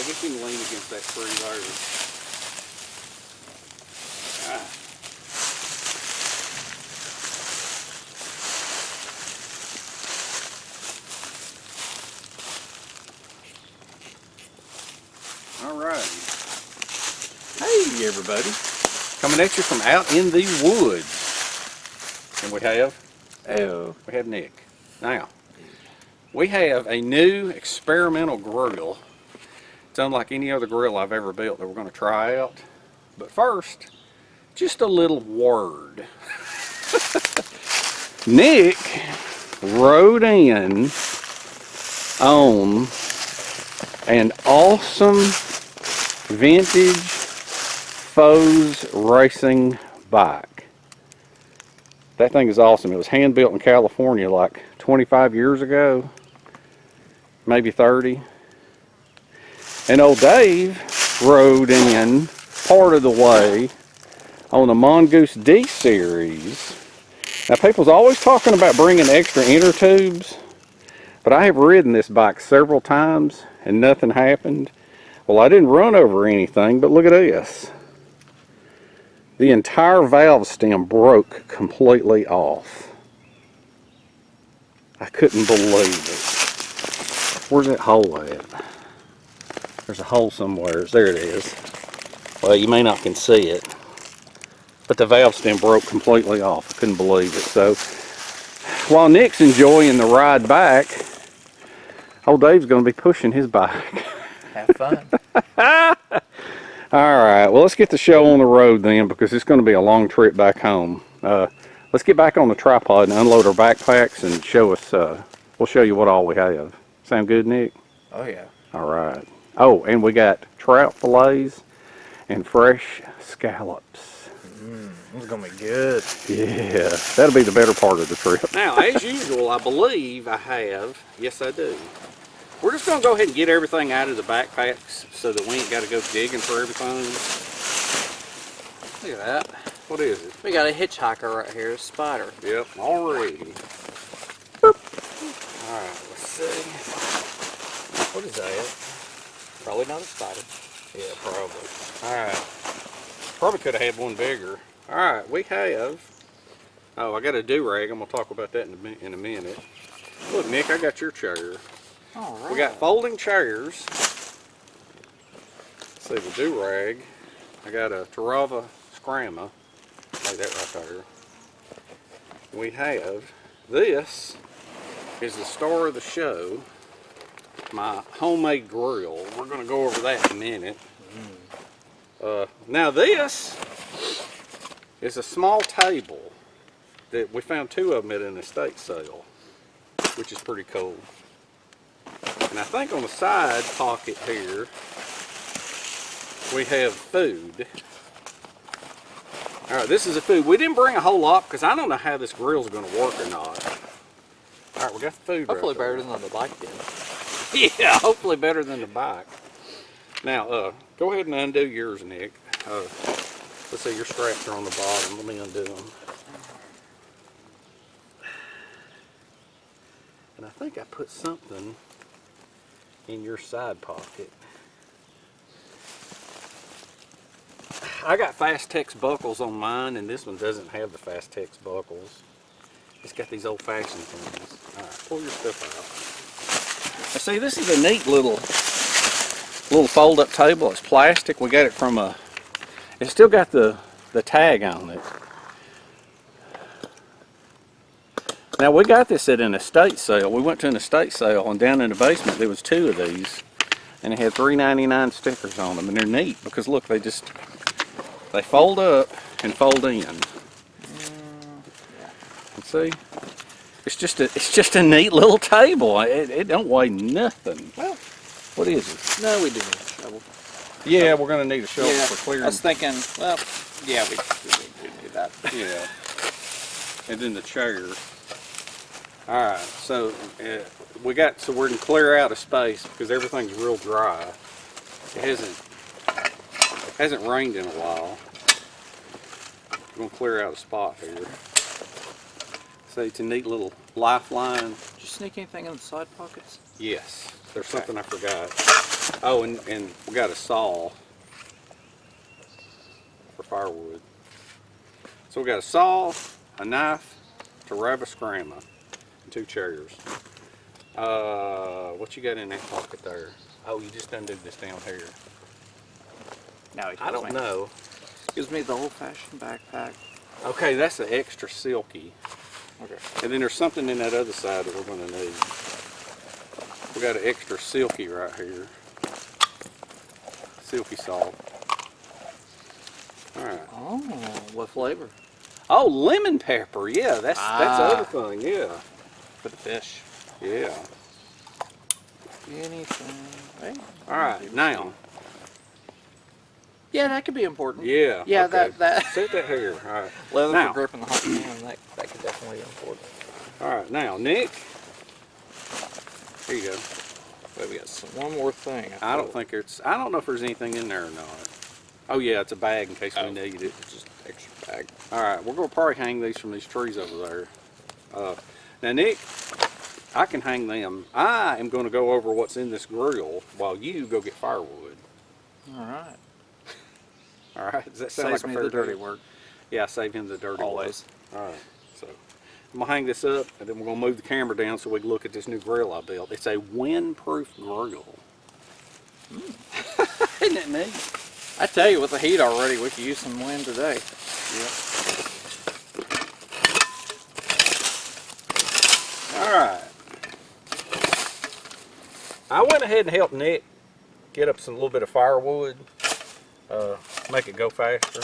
get you to lean against that tree there. All right. Hey, everybody. Coming at you from out in the woods. And we have Nick. Now, we have a new experimental grill. It's unlike any other grill I've ever built that we're going to try out. But first, just a little word. Nick rode in on an awesome vintage Foes racing bike. That thing is awesome. It was hand built in California like 25 years ago, maybe 30. And old Dave rode in part of the way on the Mongoose D series. Now people's always talking about bringing extra inner tubes, but I have ridden this bike several times and nothing happened. Well, I didn't run over anything, but look at this. The entire valve stem broke completely off. I couldn't believe it. Where's that hole at? There's a hole somewhere. There it is. Well, you may not can see it, but the valve stem broke completely off. I couldn't believe it. So while Nick's enjoying the ride back, old Dave's going to be pushing his bike. Have fun. Alright, well let's get the show on the road then, because it's going to be a long trip back home. Let's get back on the tripod and unload our backpacks and show us, we'll show you what all we have. Sound good, Nick? Oh yeah. Alright. Oh, and we got trout fillets and fresh scallops. It's going to be good. Yeah, that'll be the better part of the trip. Now, as usual, I believe I have, yes I do. We're just going to go ahead and get everything out of the backpacks so that we ain't got to go digging for everything. Look at that. What is it? We got a hitchhiker right here, a spider. Yep, already. Alright, let's see. What is that? Probably not a spider. Yeah, probably. Alright. Probably could have had one bigger. Alright, we have... Oh, I got a do-rag. I'm going to talk about that in a minute. Look, Nick, I got your chair. All right. We got folding chairs. Let's see, the do-rag. I got a Tarava Scramma. Like that right there. We have, this is the star of the show, my homemade grill. We're going to go over that in a minute. Now this is a small table that we found two of them at an estate sale, which is pretty cool. And I think on the side pocket here, we have food. Alright, this is the food. We didn't bring a whole lot because I don't know how this grill's going to work or not. Alright, we got the food. Hopefully right there. better than on the bike then. Yeah, hopefully better than the bike. Now, go ahead and undo yours, Nick. Let's see, your straps are on the bottom. Let me undo them. And I think I put something in your side pocket. I got Fast-Tex buckles on mine, and this one doesn't have the Fast-Tex buckles. It's got these old-fashioned things. All right, pull your stuff out. Now see, this is a neat little fold-up table. It's plastic. We got it from a... It's still got the tag on it. Now we got this at an estate sale. We went to an estate sale, and down in the basement there was two of these, and it had $3.99 stickers on them, and they're neat because look, they fold up and fold in. And see, it's just a neat little table. It don't weigh nothing. Well, what is it? No, we do need a shovel. Yeah, we're gonna need a shovel Yeah, for clearing. I was thinking, well, yeah, we do need that. Yeah. And then the chair. Alright, so we're gonna clear out a space because everything's real dry. It hasn't rained in a while. We're gonna clear out a spot here. So it's a neat little lifeline. Did you sneak anything in the side pockets? Yes, there's something I forgot. Oh, and we got a saw for firewood. So we got a saw, a knife, Tarabas grandma, and 2 chairs. What you got in that pocket there? Oh, you just undo this down here. No, he I don't know. Gives me the old-fashioned backpack. Okay, that's the extra silky. Okay. And then there's something in that other side that we're going to need. We got an extra silky right here. Silky saw. All right. Oh, what flavor? Oh, lemon pepper. Yeah, that's the other thing. Yeah. For the fish. Yeah. Anything. Hey, All right, now. Yeah, that could be important. Yeah. Yeah, okay. that. Set that here. All right. Leather Now. for gripping the hot pan. That could definitely be important. All right, now, Nick. Here you go. Wait, we got one more thing. I don't know if there's anything in there or not. Oh yeah, it's a bag in case we need it. Just extra bag. All right, we're gonna probably hang these from these trees over there. Now Nick, I can hang them. I am gonna go over what's in this grill while you go get firewood. All right. All right, does that sound Saves like a me fair the dirty deal? work. Yeah, I save him the dirty Always. work. All right, so I'm gonna hang this up and then we're gonna move the camera down so we can look at this new grill I built. It's a windproof grill. Isn't it neat? I tell you, with the heat already, we could use some wind today. Yep. Alright. I went ahead and helped Nick get up a little bit of firewood, make it go faster.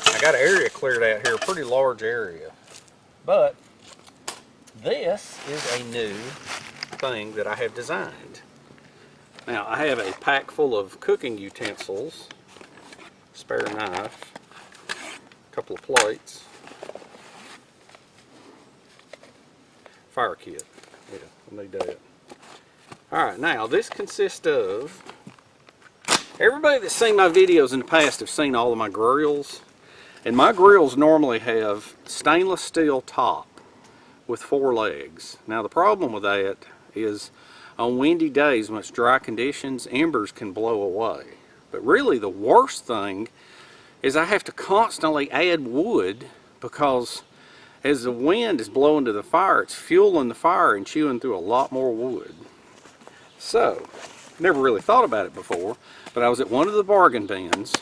I got an area cleared out here, a pretty large area. But this is a new thing that I have designed. Now I have a pack full of cooking utensils, spare knife, a couple of plates, fire kit. Yeah, I need that. Alright, now this consists of, everybody that's seen my videos in the past have seen all of my grills. And my grills normally have stainless steel top with 4 legs. Now the problem with that is on windy days when it's dry conditions, embers can blow away. But really the worst thing is I have to constantly add wood because as the wind is blowing to the fire, it's fueling the fire and chewing through a lot more wood. So, never really thought about it before, but I was at one of the bargain bins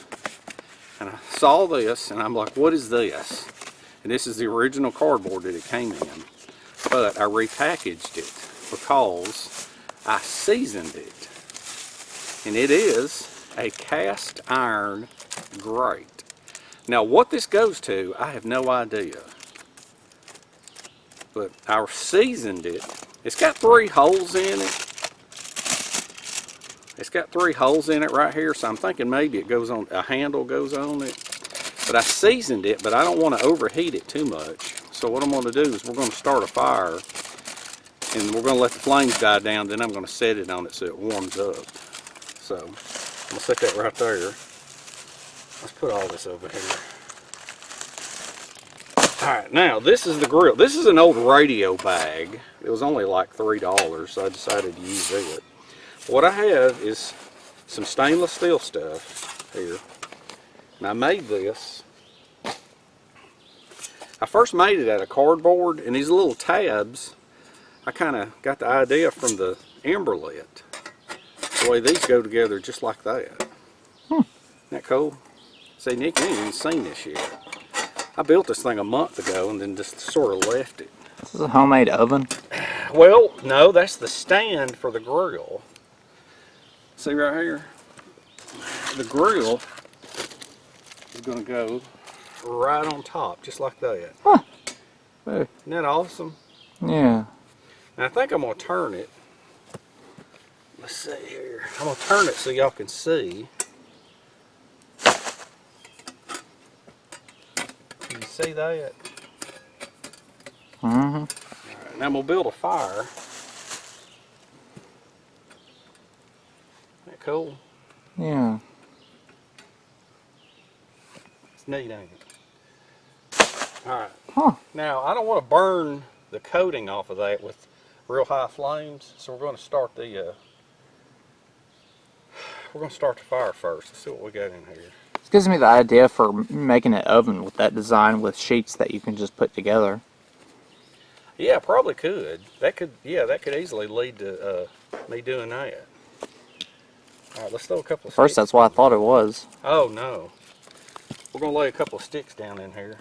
and I saw this and I'm like, what is this? And this is the original cardboard that it came in. But I repackaged it because I seasoned it. And it is a cast iron grate. Now what this goes to, I have no idea. But I seasoned it. It's got 3 holes in it. It's got 3 holes in it right here, so I'm thinking maybe it goes on, a handle goes on it. But I seasoned it, but I don't want to overheat it too much. So what I'm going to do is we're going to start a fire, and we're going to let the flames die down, then I'm going to set it on it so it warms up. So I'm going to set that right there. Let's put all this over here. Alright, now this is the grill. This is an old radio bag. It was only like $3, so I decided to use it. What I have is some stainless steel stuff here. And I made this. I first made it out of cardboard, and these little tabs, I kind of got the idea from the emberlet. The way these go together just like that. Isn't that cool? See, Nick, you ain't even seen this yet. I built this thing a month ago and then just sort of left it. This is a homemade oven? Well, no, that's the stand for the grill. See right here? The grill is going to go right on top, just like that. Huh. Hey. Isn't that awesome? Yeah. Now, I think I'm going to turn it. Let's see here. I'm going to turn it so y'all can see. Can you see that? Mm-hmm. All right, now I'm going to build a fire. Isn't that cool? Yeah. It's neat, ain't it? Alright. Huh. Now, I don't want to burn the coating off of that with real high flames, so we're going to start the we're gonna start the fire first. Let's see what we got in here. This gives me the idea for making an oven with that design with sheets that you can just put together. Yeah, probably could. That could easily lead to me doing that. All right, let's throw a couple of First, sticks. that's what I thought it was. Oh no. We're gonna lay a couple of sticks down in here.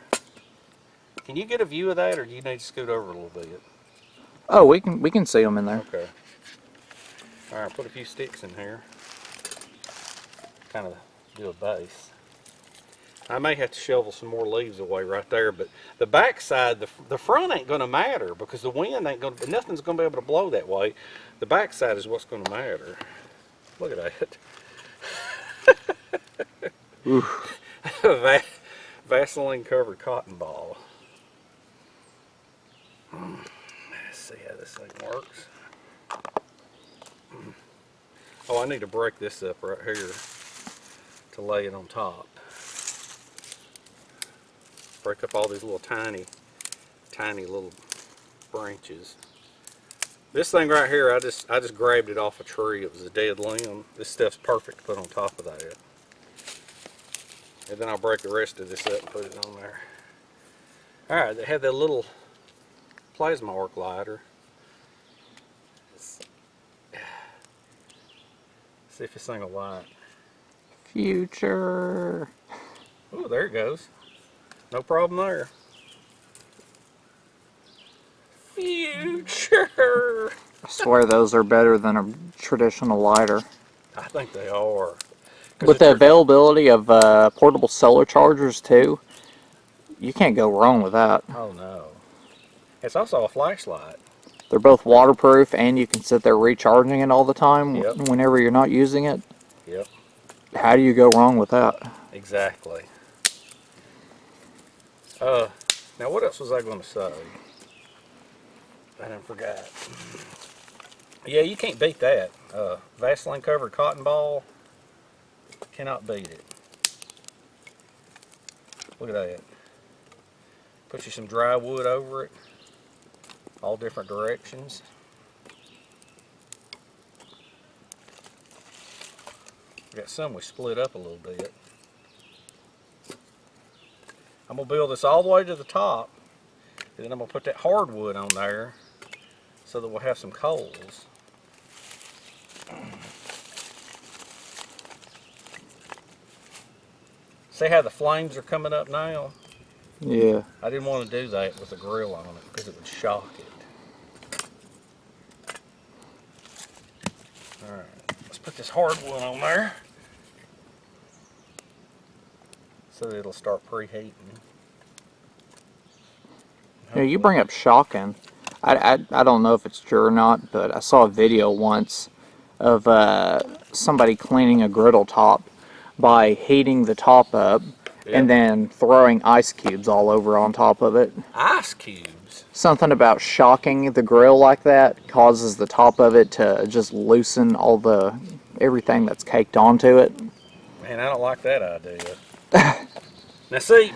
Can you get a view of that, or do you need to scoot over a little bit? Oh, we can see them in there. Okay. All right, put a few sticks in here. Kind of do a base. I may have to shovel some more leaves away right there, but the back side, the front ain't going to matter because the wind ain't going to, nothing's going to be able to blow that way. The back side is what's going to matter. Look at that. Vaseline covered cotton ball. Let's see how this thing works. Oh, I need to break this up right here to lay it on top. Break up all these little tiny little branches. This thing right here, I just grabbed it off a tree. It was a dead limb. This stuff's perfect to put on top of that. And then I'll break the rest of this up and put it on there. Alright, they have that little plasma arc lighter. See if this thing will light. Future. Oh, there it goes. No problem there. Future. I swear those are better than a traditional lighter. I think they are. With the availability of portable solar chargers too, you can't go wrong with that. Oh no. It's also a flashlight. They're both waterproof and you can sit there recharging it all the time whenever you're not using it. Yep. How do you go wrong with that? Exactly. Now what else was I going to say? I done forgot. Yeah, you can't beat that. Vaseline covered cotton ball. Cannot beat it. Look at that. Put you some dry wood over it. All different directions. Got some we split up a little bit. I'm going to build this all the way to the top, and then I'm going to put that hardwood on there so that we'll have some coals. See how the flames are coming up now? Yeah. I didn't want to do that with a grill on it because it would shock it. Alright, let's put this hardwood on there so that it'll start preheating. Yeah, you bring up shocking. I don't know if it's true or not, but I saw a video once of somebody cleaning a griddle top by heating the top up and then throwing ice cubes all over on top of it. Ice cubes? Something about shocking the grill like that causes the top of it to just loosen all everything that's caked onto it. Man, I don't like that idea. Now see,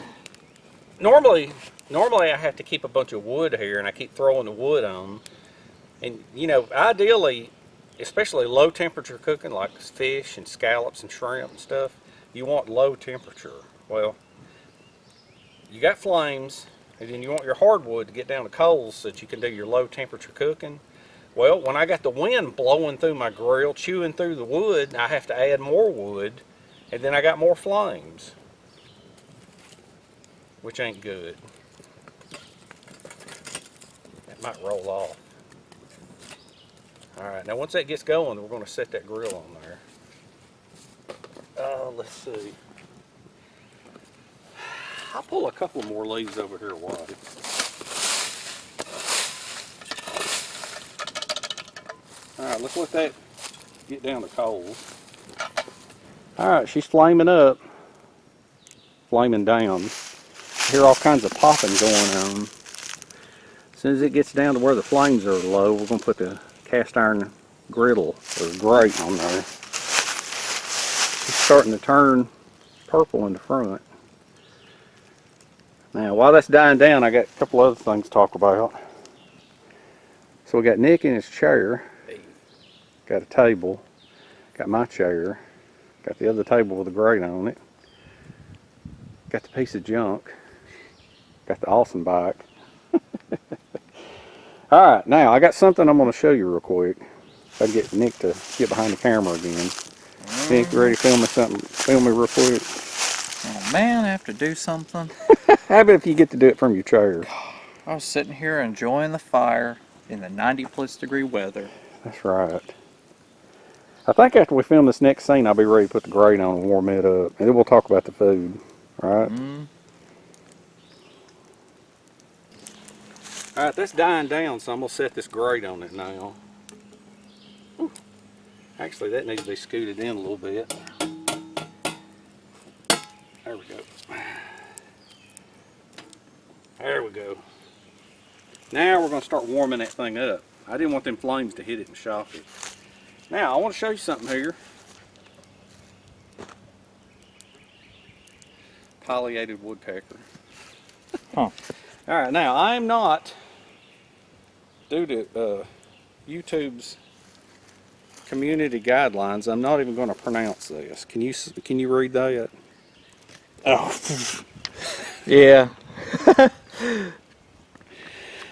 normally I have to keep a bunch of wood here and I keep throwing the wood on. And you know, ideally, especially low temperature cooking like fish and scallops and shrimp and stuff, you want low temperature. Well, you got flames and then you want your hardwood to get down to coals so that you can do your low temperature cooking. Well, when I got the wind blowing through my grill, chewing through the wood, I have to add more wood and then I got more flames, which ain't good. That might roll off. Alright, now once that gets going, we're going to set that grill on there. Let's see. I'll pull a couple more leaves over here while Alright, let's let that get down to coals. Alright, she's flaming up. Flaming down. I hear all kinds of popping going on. As soon as it gets down to where the flames are low, we're going to put the cast iron griddle or grate on there. It's starting to turn purple in the front. Now while that's dying down, I got a couple other things to talk about. So we got Nick in his chair, got a table, got my chair. Got the other table with a grate on it. Got the piece of junk. Got the awesome bike. Alright, now I got something I'm going to show you real quick. If I can get Nick to get behind the camera again. Nick, you ready to film me something? Film me real quick. Oh man, I have to do something. How about if you get to do it from your chair? I was sitting here enjoying the fire in the 90+ degree weather. That's right. I think after we film this next scene, I'll be ready to put the grate on and warm it up. And then we'll talk about the food. Alright? Alright, that's dying down, so I'm going to set this grate on it now. Ooh. Actually, that needs to be scooted in a little bit. There we go. There we go. Now we're going to start warming that thing up. I didn't want them flames to hit it and shock it. Now, I want to show you something here. Pileated woodpecker. Huh. Alright, now I am not, due to YouTube's community guidelines, I'm not even going to pronounce this. Can you read that? Oh. Yeah.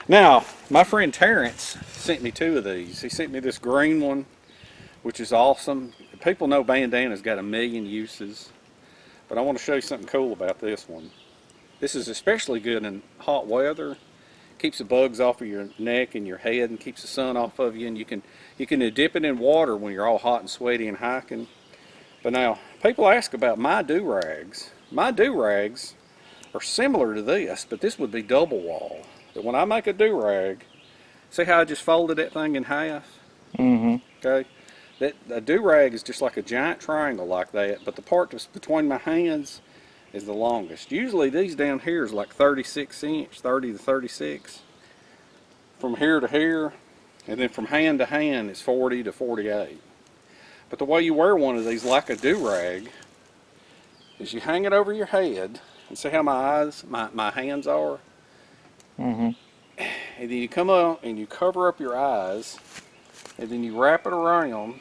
Now, my friend Terrence sent me 2 of these. He sent me this green one, which is awesome. People know bandana's got a million uses, but I want to show you something cool about this one. This is especially good in hot weather. Keeps the bugs off of your neck and your head and keeps the sun off of you, and you can dip it in water when you're all hot and sweaty and hiking. But now, people ask about my do-rags. My do-rags are similar to this, but this would be double wall. But when I make a do-rag, see how I just folded that thing in half? Okay? A do-rag is just like a giant triangle like that, but the part that's between my hands is the longest. Usually these down here is like 36 inch, 30 to 36. From here to here, and then from hand to hand is 40 to 48. But the way you wear one of these like a do-rag is you hang it over your head, and see how my hands are? And then you come up and you cover up your eyes, and then you wrap it around,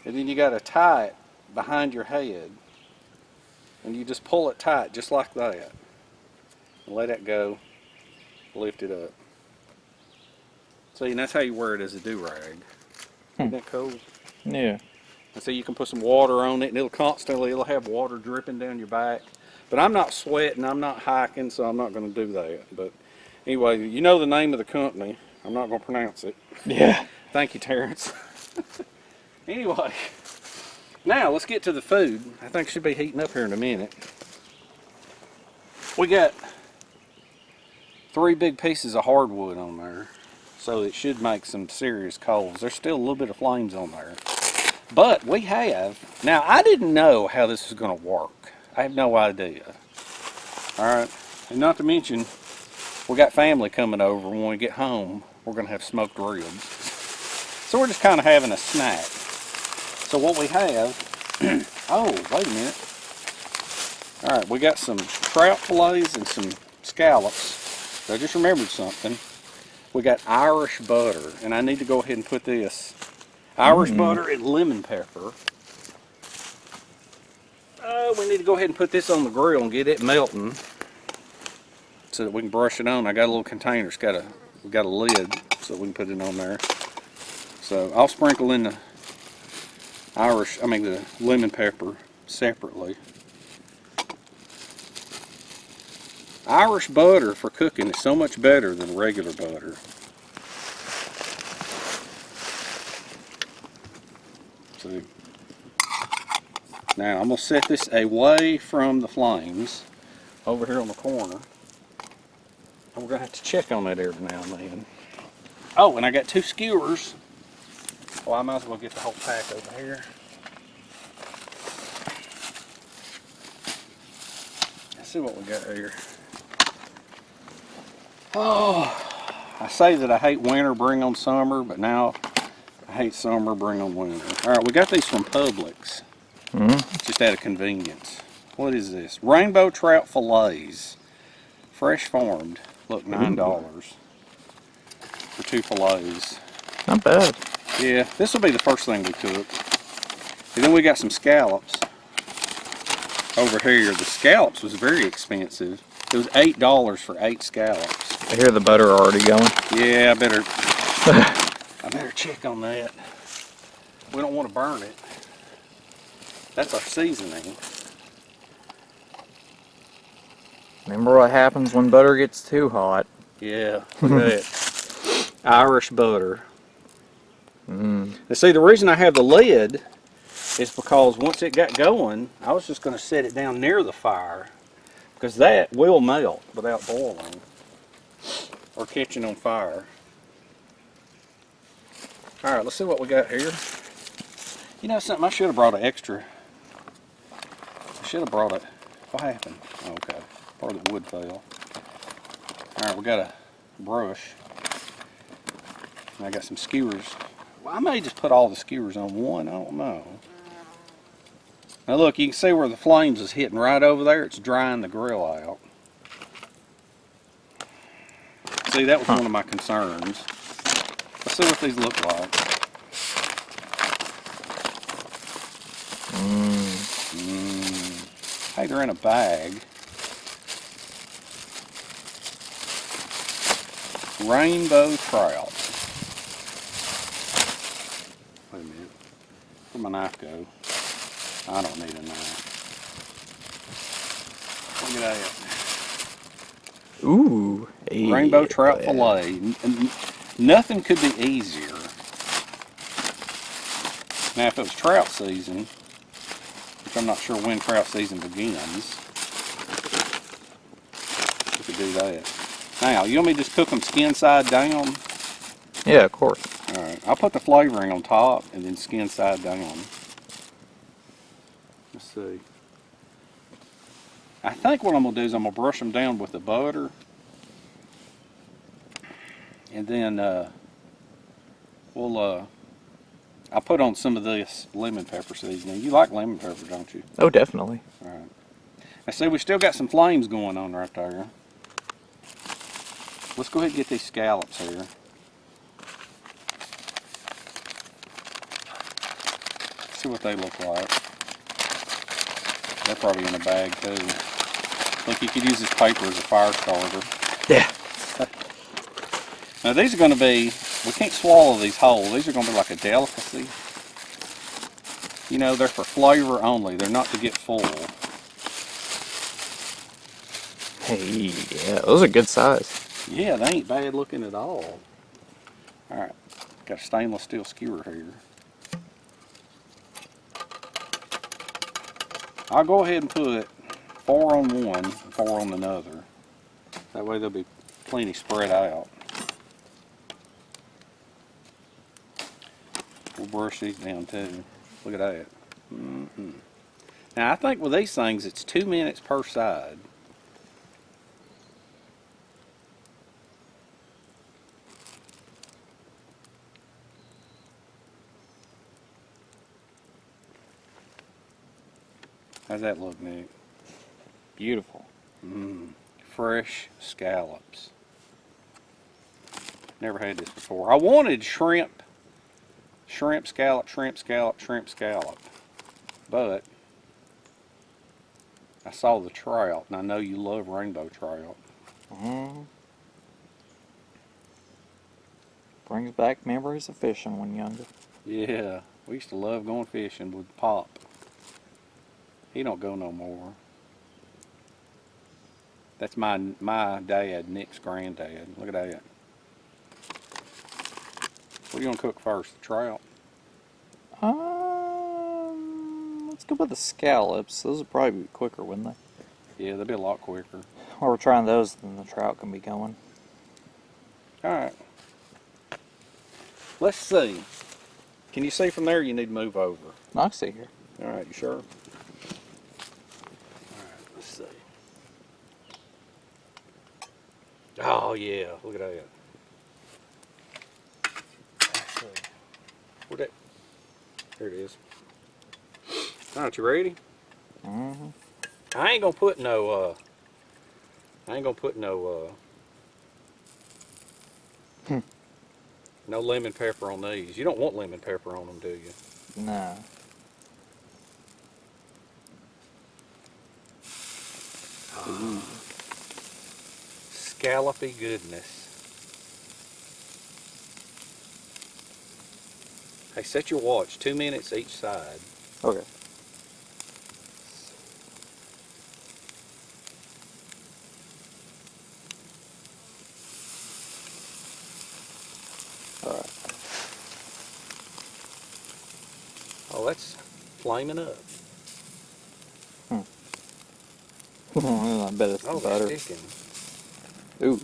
and then you got to tie it behind your head, and you just pull it tight just like that, and let it go, lift it up. See, and that's how you wear it as a do-rag. Isn't that cool? Yeah. And so you can put some water on it, and it'll have water dripping down your back. But I'm not sweating, I'm not hiking, so I'm not going to do that. But anyway, you know the name of the company. I'm not going to pronounce it. Yeah. Thank you, Terrence. Anyway, now let's get to the food. I think it should be heating up here in a minute. We got 3 big pieces of hardwood on there, so it should make some serious coals. There's still a little bit of flames on there. But we have, now I didn't know how this was going to work. I have no idea. Alright, and not to mention, we got family coming over. When we get home, we're going to have smoked ribs. So we're just kind of having a snack. So what we have, oh, wait a minute. Alright, we got some trout fillets and some scallops. I just remembered something. We got Irish butter, and I need to go ahead and put this Irish butter and lemon pepper. We need to go ahead and put this on the grill and get it melting so that we can brush it on. I got a little container. We got a lid so we can put it on there. So I'll sprinkle in the the lemon pepper separately. Irish butter for cooking is so much better than regular butter. So now I'm going to set this away from the flames over here on the corner. And we're going to have to check on that every now and then. Oh, and I got 2 skewers. Well, I might as well get the whole pack over here. Let's see what we got here. Oh, I say that I hate winter, bring on summer, but now I hate summer, bring on winter. Alright, we got these from Publix. Just out of convenience. What is this? Rainbow trout fillets. Fresh farmed. Look, $9 for 2 fillets. Not bad. Yeah, this will be the first thing we cook. And then we got some scallops over here. The scallops was very expensive. It was $8 for 8 scallops. I hear the butter already going. Yeah, I better check on that. We don't want to burn it. That's our seasoning. Remember what happens when butter gets too hot. Yeah, look at that. Irish butter. And see, the reason I have the lid is because once it got going, I was just going to set it down near the fire, because that will melt without boiling or catching on fire. All right, let's see what we got here. You know something, I should have brought an extra. I should have brought it. What happened? Okay, part of the wood fell. All right, we got a brush. And I got some skewers. Well, I may just put all the skewers on one, I don't know. Now look, you can see where the flames is hitting right over there. It's drying the grill out. See, that was one of my concerns. Let's see what these look like. Hey, they're in a bag. Rainbow trout. Wait a minute. Where'd my knife go? I don't need a knife. Look at that. Ooh. Rainbow trout fillet. Nothing could be easier. Now, if it was trout season, which I'm not sure when trout season begins, we could do that. Now, you want me to just cook them skin side down? Yeah, of course. Alright, I'll put the flavoring on top and then skin side down. Let's see. I think what I'm going to do is I'm going to brush them down with the butter. And then I'll put on some of this lemon pepper seasoning. You like lemon pepper, don't you? Oh, definitely. Alright. Now see, we still got some flames going on right there. Let's go ahead and get these scallops here. See what they look like. They're probably in a bag too. Look, you could use this paper as a fire starter. Yeah. Now these are going to be, we can't swallow these whole. These are going to be like a delicacy. You know, they're for flavor only. They're not to get full. Hey, yeah, those are good size. Yeah, they ain't bad looking at all. Alright, got a stainless steel skewer here. I'll go ahead and put 4 on one and 4 on another. That way they'll be plenty spread out. We'll brush these down too. Look at that. Now I think with these things it's 2 minutes per side. How's that look, Nick? Beautiful. Fresh scallops. Never had this before. I wanted shrimp scallop, but I saw the trout, and I know you love rainbow trout. Brings back memories of fishing when younger. Yeah, we used to love going fishing with Pop. He don't go no more. That's my dad, Nick's granddad. Look at that. What are you gonna cook first? The trout? Let's go with the scallops. Those would probably be quicker, wouldn't they? Yeah, they'll be a lot quicker. While we're trying those, then the trout can be going. Alright. Let's see. Can you see from there? You need to move over. I can see here. Alright, you sure? Alright, let's see. Oh yeah, look at that. Let's see. Where'd that? There it is. Alright, you ready? I ain't gonna put no no lemon pepper on these. You don't want lemon pepper on them, do you? No. Ooh. Scallopy goodness. Hey, set your watch. 2 minutes each side. Okay. Alright. Oh, that's flaming up. I bet it's Oh, the they're butter. sticking. Ooh.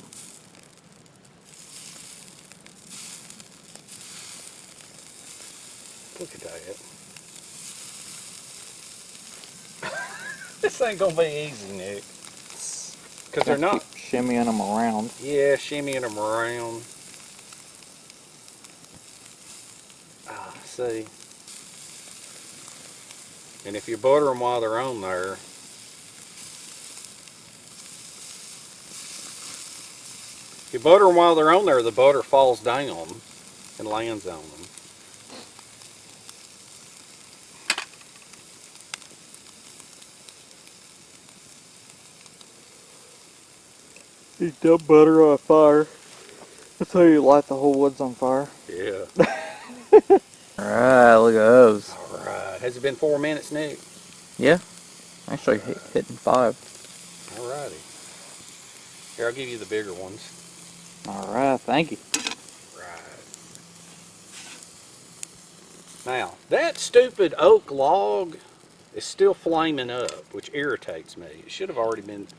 Look at that. This ain't gonna be easy, Nick. Because they're not. Keep shimmying them around. Yeah, shimmying them around. Ah, see. And if you butter them while they're on there, if you butter them while they're on there, the butter falls down and lands on them. You dump butter on fire. That's how you light the whole woods on fire. Yeah. Alright, look at those. Alright. Has it been 4 minutes, Nick? Yeah. Actually hitting 5. Alrighty. Here, I'll give you the bigger ones. Alright, thank you. Right. Now, that stupid oak log is still flaming up, which irritates me. It should have already been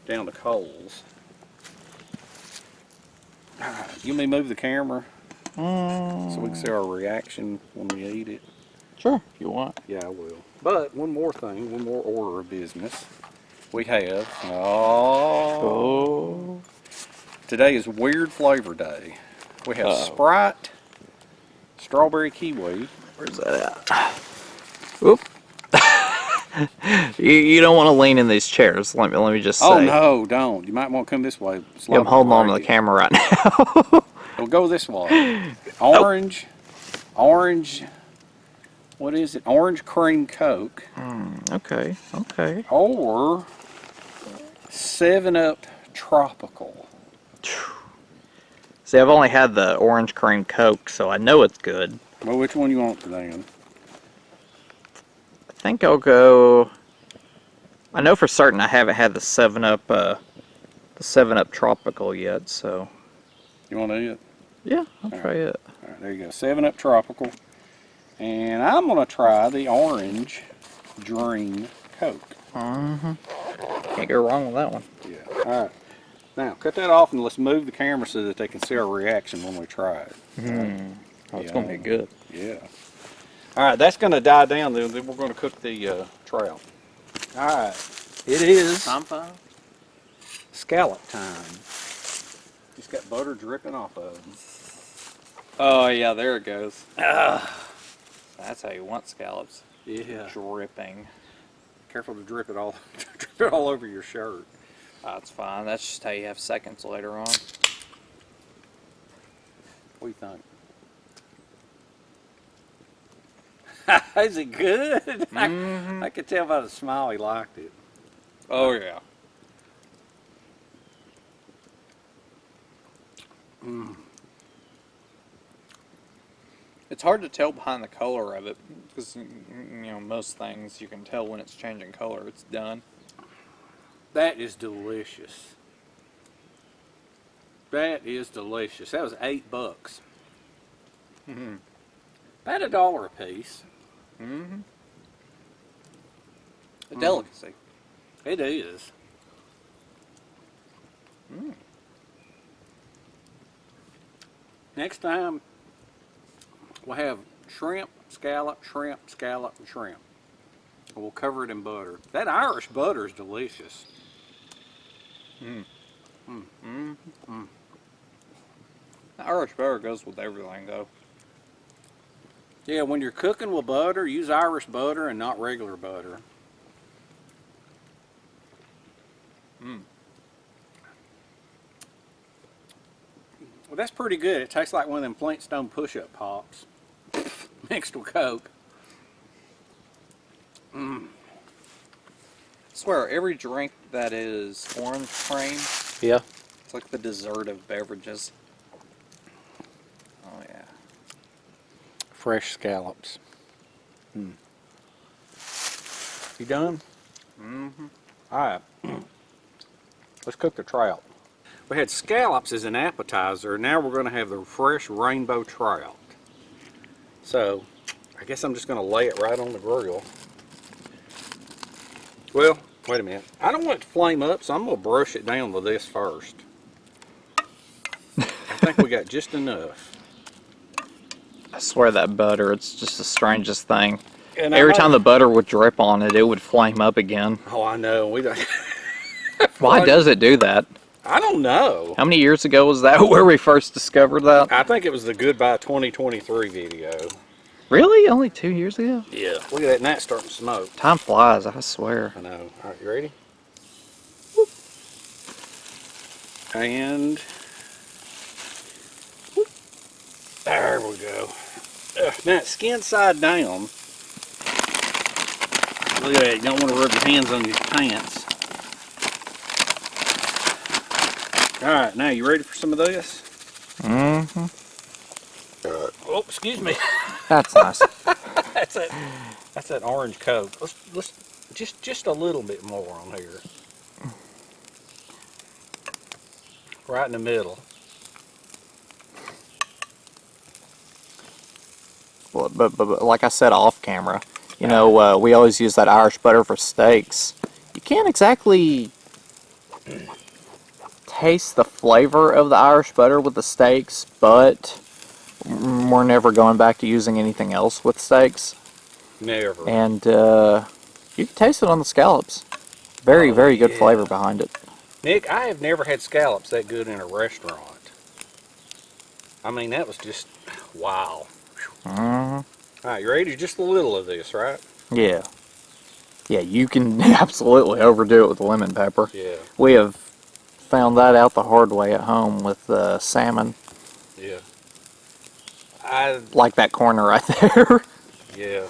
down the coals. You want me to move the camera so we can see our reaction when we eat it? Sure, if you want. Yeah, I will. But one more thing, one more order of business. We have, oh, today is Weird Flavor Day. We have Sprite, strawberry kiwi. Where's that at? Oop. you don't want to lean in these chairs. Let me just say. Oh no, don't. You might want to come this way. Yeah, I'm holding on to the camera right now. We'll go this way. Orange, what is it? Orange cream Coke. Okay. Or 7-Up Tropical. See, I've only had the orange cream Coke, so I know it's good. Well, which one you want then? I think I'll go. I know for certain I haven't had the 7-Up, the 7-Up Tropical yet, so. You want it? Yeah, I'll try it. All right, there you go. 7-Up Tropical. And I'm going to try the orange dream Coke. Can't go wrong with that one. Yeah. All right. Now, cut that off and let's move the camera so that they can see our reaction when we try it. Oh, it's going to be good. Yeah. All right, that's going to die down. Then we're going to cook the trout. All right. It is Campfire? scallop time. Just got butter dripping off of them. Oh, yeah, there it goes. That's how you want scallops. Yeah. Dripping. Careful to drip it all, drip it all over your shirt. That's fine. That's just how you have seconds later on. What do you think? Is it good? I could tell by the smile he liked it. Oh, yeah. It's hard to tell behind the color of it because, you know, most things you can tell when it's changing color. It's done. That is delicious. That is delicious. That was $8. About $1 a piece. A delicacy. It is. Next time, we'll have shrimp, scallop, and shrimp. We'll cover it in butter. That Irish butter is delicious. The Irish butter goes with everything, though. Yeah, when you're cooking with butter, use Irish butter and not regular butter. Well, that's pretty good. It tastes like one of them Flintstone push-up pops mixed with Coke. swear, every drink that is orange cream, Yeah. it's like the dessert of beverages. Oh yeah. Fresh scallops. You done? Mm-hmm. All right. Let's cook the trout. We had scallops as an appetizer. Now we're going to have the fresh rainbow trout. So, I guess I'm just going to lay it right on the grill. Well, wait a minute. I don't want it to flame up, so I'm going to brush it down with this first. I think we got just enough. I swear that butter, it's just the strangest thing. And Every time the butter would drip on it, it would flame up again. Oh, I know. We don't. Why does it do that? I don't know. How many years ago was that where we first discovered that? I think it was the Goodbye 2023 video. Really? Only 2 years ago? Yeah. Look at that gnat starting to smoke. Time flies, I swear. I know. All right, you ready? And there we go. Now it's skin side down. Look at that. You don't want to rub your hands on your pants. All right, now you ready for some of this? Mm-hmm. Oh, excuse me. That's nice. That's that orange coke. Let's just a little bit more on here. Right in the middle. Well, but like I said off camera, you know, we always use that Irish butter for steaks. You can't exactly taste the flavor of the Irish butter with the steaks, but we're never going back to using anything else with steaks. Never. And you can taste it on the scallops. Very, very good flavor behind it. Nick, I have never had scallops that good in a restaurant. I mean, that was just wow. Mm-hmm. All right, you ready? Just a little of this, right? Yeah. Yeah, you can absolutely overdo it with lemon pepper. Yeah. We have found that out the hard way at home with salmon. Yeah. Like that corner right there. Yeah.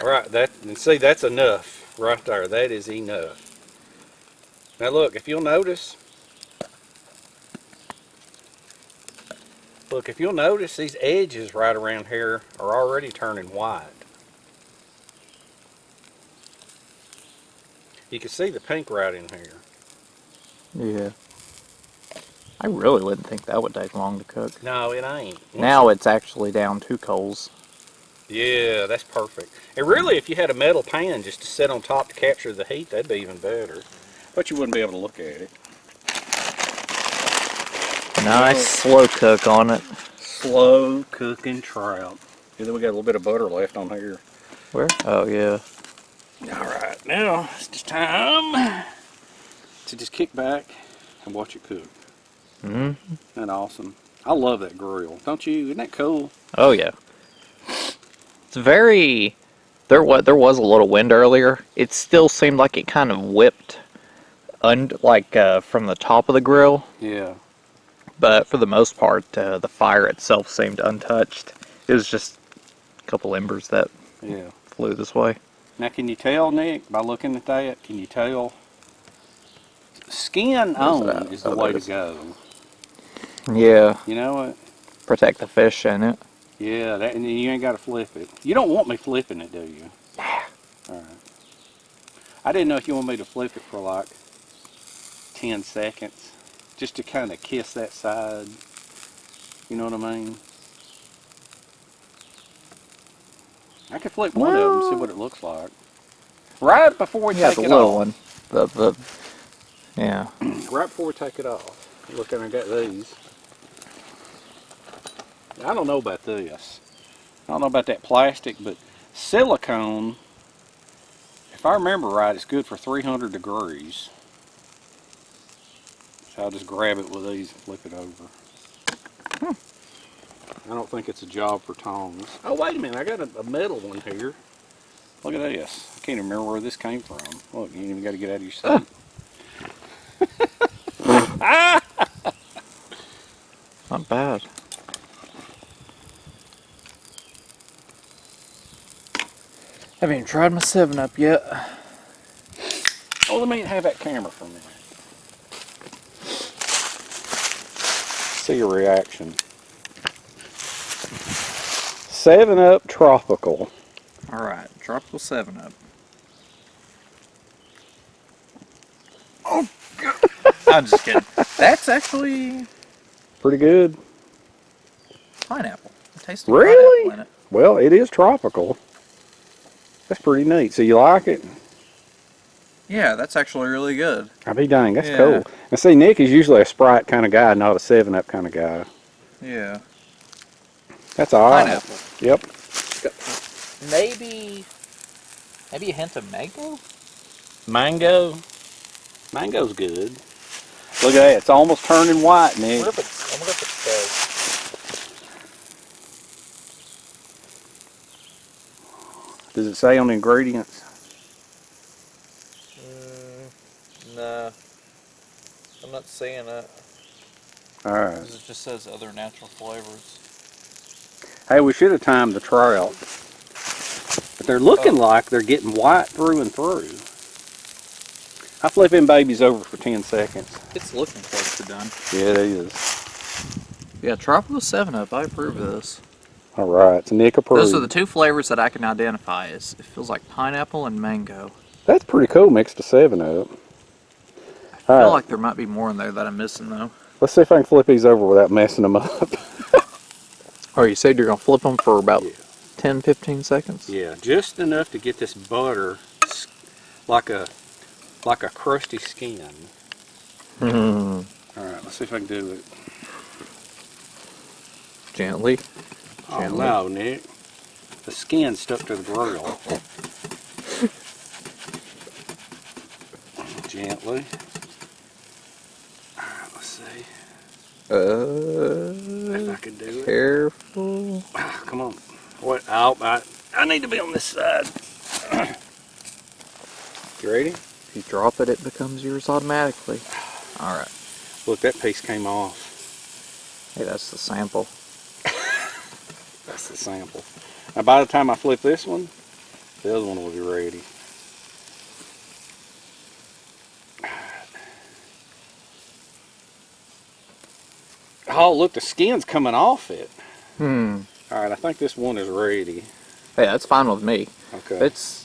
All right, and see, that's enough right there. That is enough. Now look, if you'll notice, these edges right around here are already turning white. You can see the pink right in here. Yeah. I really wouldn't think that would take long to cook. No, it ain't. Now it's actually down 2 coals. Yeah, that's perfect. And really, if you had a metal pan just to set on top to capture the heat, that'd be even better. But you wouldn't be able to look at it. Nice slow cook on it. Slow cooking trout. And then we got a little bit of butter left on here. Where? Oh, yeah. All right, now it's just time to just kick back and watch it cook. Mm-hmm. Isn't that awesome? I love that grill. Don't you? Isn't that cool? Oh, yeah. It's very... There was a little wind earlier. It still seemed like it kind of whipped from the top of the grill. Yeah. But for the most part, the fire itself seemed untouched. It was just a couple embers that flew this way. Now, can you tell, Nick, by looking at that, can you tell? Skin on is the way to go. Yeah. You know what? Protect the fish in it. Yeah, and you ain't got to flip it. You don't want me flipping it, do you? Nah. All right. I didn't know if you want me to flip it for like 10 seconds, just to kind of kiss that side. You know what I mean? I could flip one of them and see what it looks like. Right before we take it off. Yeah, the little one. Yeah. Right before we take it off. Look, I got these. I don't know about this. I don't know about that plastic, but silicone, if I remember right, it's good for 300 degrees. So I'll just grab it with these and flip it over. I don't think it's a job for tongs. Oh, wait a minute. I got a metal one here. Look at this. I can't even remember where this came from. Look, you ain't even got to get out of your seat. Not bad. Haven't even tried my 7-Up yet. let me have that camera for a minute. See your reaction. 7-Up Tropical. Alright, tropical 7-Up. Oh, I'm just kidding. That's actually pretty good. pineapple. It tastes Really? pineapple in it. Well, it is tropical. That's pretty neat. So you like it? Yeah, that's actually really good. I'll be dang, that's Yeah. cool. And see, Nick is usually a Sprite kind of guy, not a 7-Up kind of guy. Yeah. That's all right. Pineapple. Yep. Maybe a hint of mango? Mango. Mango's good. Look at that. It's almost turning white, Nick. I wonder if it says. Does it say on the ingredients? No. I'm not seeing it. All right. It just says other natural flavors. Hey, we should have timed the trout. But they're looking like they're getting white through and through. I flip them babies over for 10 seconds. It's looking close to done. Yeah, it is. Yeah, tropical 7-Up. I approve of this. All right, so Nick approved. Those are the two flavors that I can identify as. It feels like pineapple and mango. That's pretty cool, mixed to 7-Up. I feel like there might be more in there that I'm missing, though. Let's see if I can flip these over without messing them up. Oh, you said you're going to flip them for about 10, 15 seconds? Yeah, just enough to get this butter like a crusty skin. All right, let's see if I can do it. Gently. Oh no, Nick. The skin stuck to the grill. Gently. All right, let's see if I can do it. Careful. Come on. What? I need to be on this side. You ready? If you drop it, it becomes yours automatically. All right. Look, that piece came off. Hey, that's the sample. That's the sample. Now, by the time I flip this one, the other one will be ready. Oh, look, the skin's coming off it. All right, I think this one is ready. Hey, that's fine with me. Okay. There's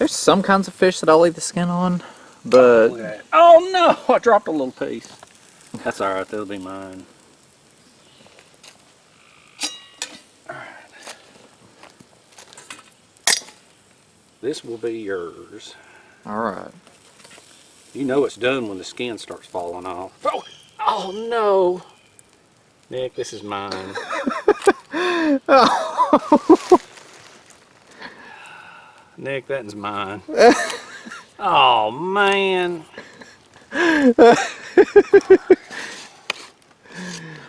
some kinds of fish that I'll leave the skin on, but Look at that. Oh no, I dropped a little piece. That's all right, that'll be mine. All right. This will be yours. all right. You know it's done when the skin starts falling off. Oh no. Nick, this is mine. Nick, that is mine. Oh man.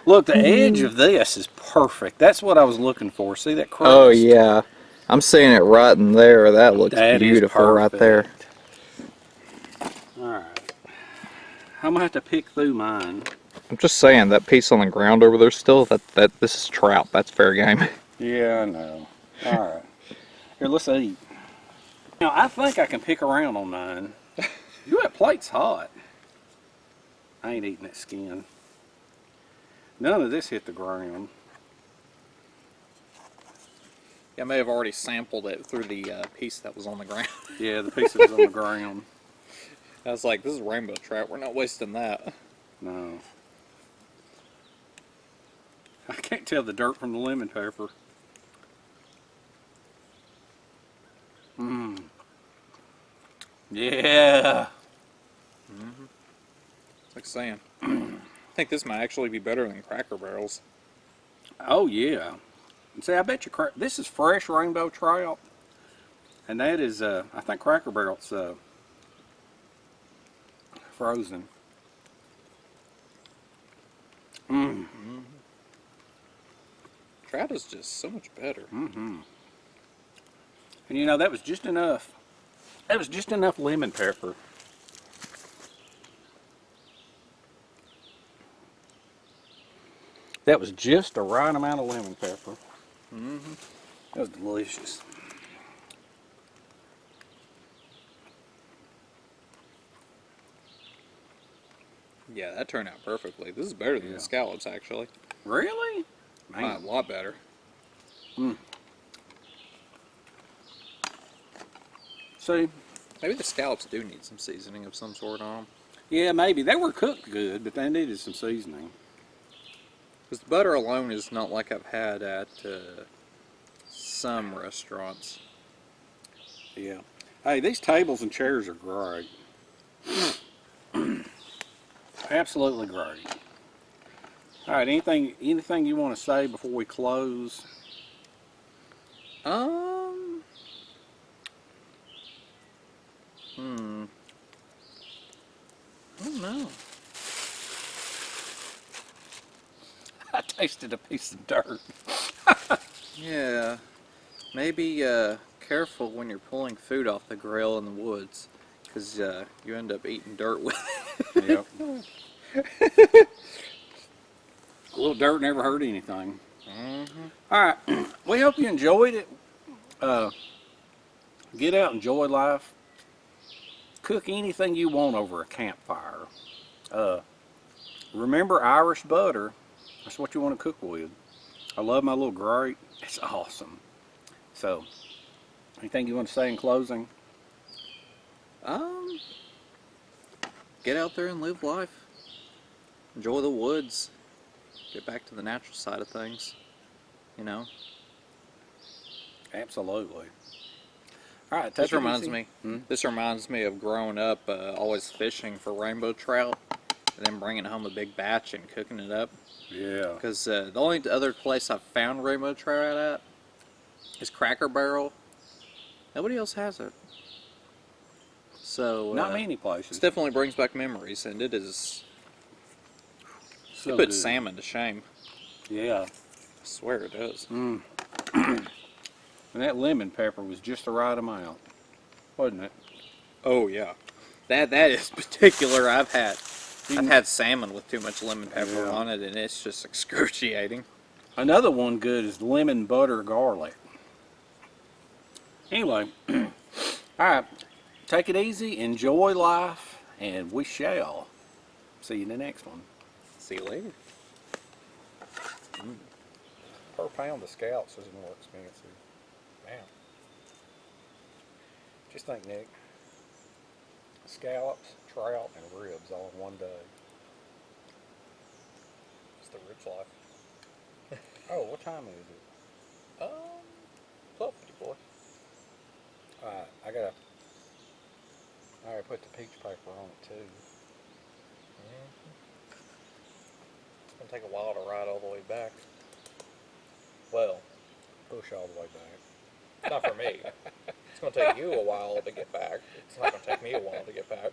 Look, the edge of this is perfect. That's what I was looking for. See that crust? Oh yeah, I'm seeing it right in there. That looks beautiful right there. All right. I'm gonna have to pick through mine. I'm just saying that piece on the ground over there still. That this is trout. That's fair game. Yeah, I know. All right. Here, let's eat. Now, I think I can pick around on mine. Ooh, that plate's hot. I ain't eating that skin. None of this hit the ground. I may have already sampled it through the piece that was on the ground. Yeah, the piece that was on the ground. I was like, this is rainbow trout. We're not wasting that. No. I can't tell the dirt from the lemon pepper. Mmm. Yeah. It's like saying, I think this might actually be better than Cracker Barrels. Oh yeah. See, I bet you this is fresh rainbow trout, and that is I think Cracker Barrel's frozen. Trout is just so much better. And you know, that was just enough. That was just enough lemon pepper. That was just the right amount of lemon pepper. That was delicious. Yeah, that turned out perfectly. This is better than Yeah. the scallops, actually. Really? A Man. lot better. See, Maybe the scallops do need some seasoning of some sort on them. yeah, maybe. They were cooked good, but they needed some seasoning. Because the butter alone is not like I've had at some restaurants. Yeah. Hey, these tables and chairs are great. Absolutely great. All right, anything you want to say before we close? I don't know. I tasted a piece of dirt. Yeah, maybe careful when you're pulling food off the grill in the woods, because you end up eating dirt with it. Yep. A little dirt never hurt anything. All right. We hope you enjoyed it. Get out, enjoy life. Cook anything you want over a campfire. Remember Irish butter. That's what you want to cook with. I love my little grate. It's awesome. So, anything you want to say in closing? Get out there and live life. Enjoy the woods. Get back to the natural side of things. You know. Absolutely. All right. This reminds me. This reminds me of growing up, always fishing for rainbow trout, and then bringing home a big batch and cooking it up. Yeah. Because the only other place I've found rainbow trout at is Cracker Barrel. Nobody else has it. So Not many places. It definitely brings back memories, and it is. So It puts good. salmon to shame. Yeah. I swear it does. And that lemon pepper was just the right amount, wasn't it? Oh yeah, that is particular. I've had salmon with too much lemon pepper Yeah. on it, and it's just excruciating. Another one good is lemon butter garlic. Anyway, all right. Take it easy, enjoy life, and we shall see you in the next one. See you later. Per pound, the scallops is more expensive. Man. Just think, Nick. Scallops, trout, and ribs all in one day. It's the rich life. Oh, what time is it? 12:54. Alright, I gotta put the peach paper on it too. It's gonna take a while to ride all the way back. Well, Push all the way back. not for me. It's gonna take you a while to get back. It's not gonna take me a while to get back.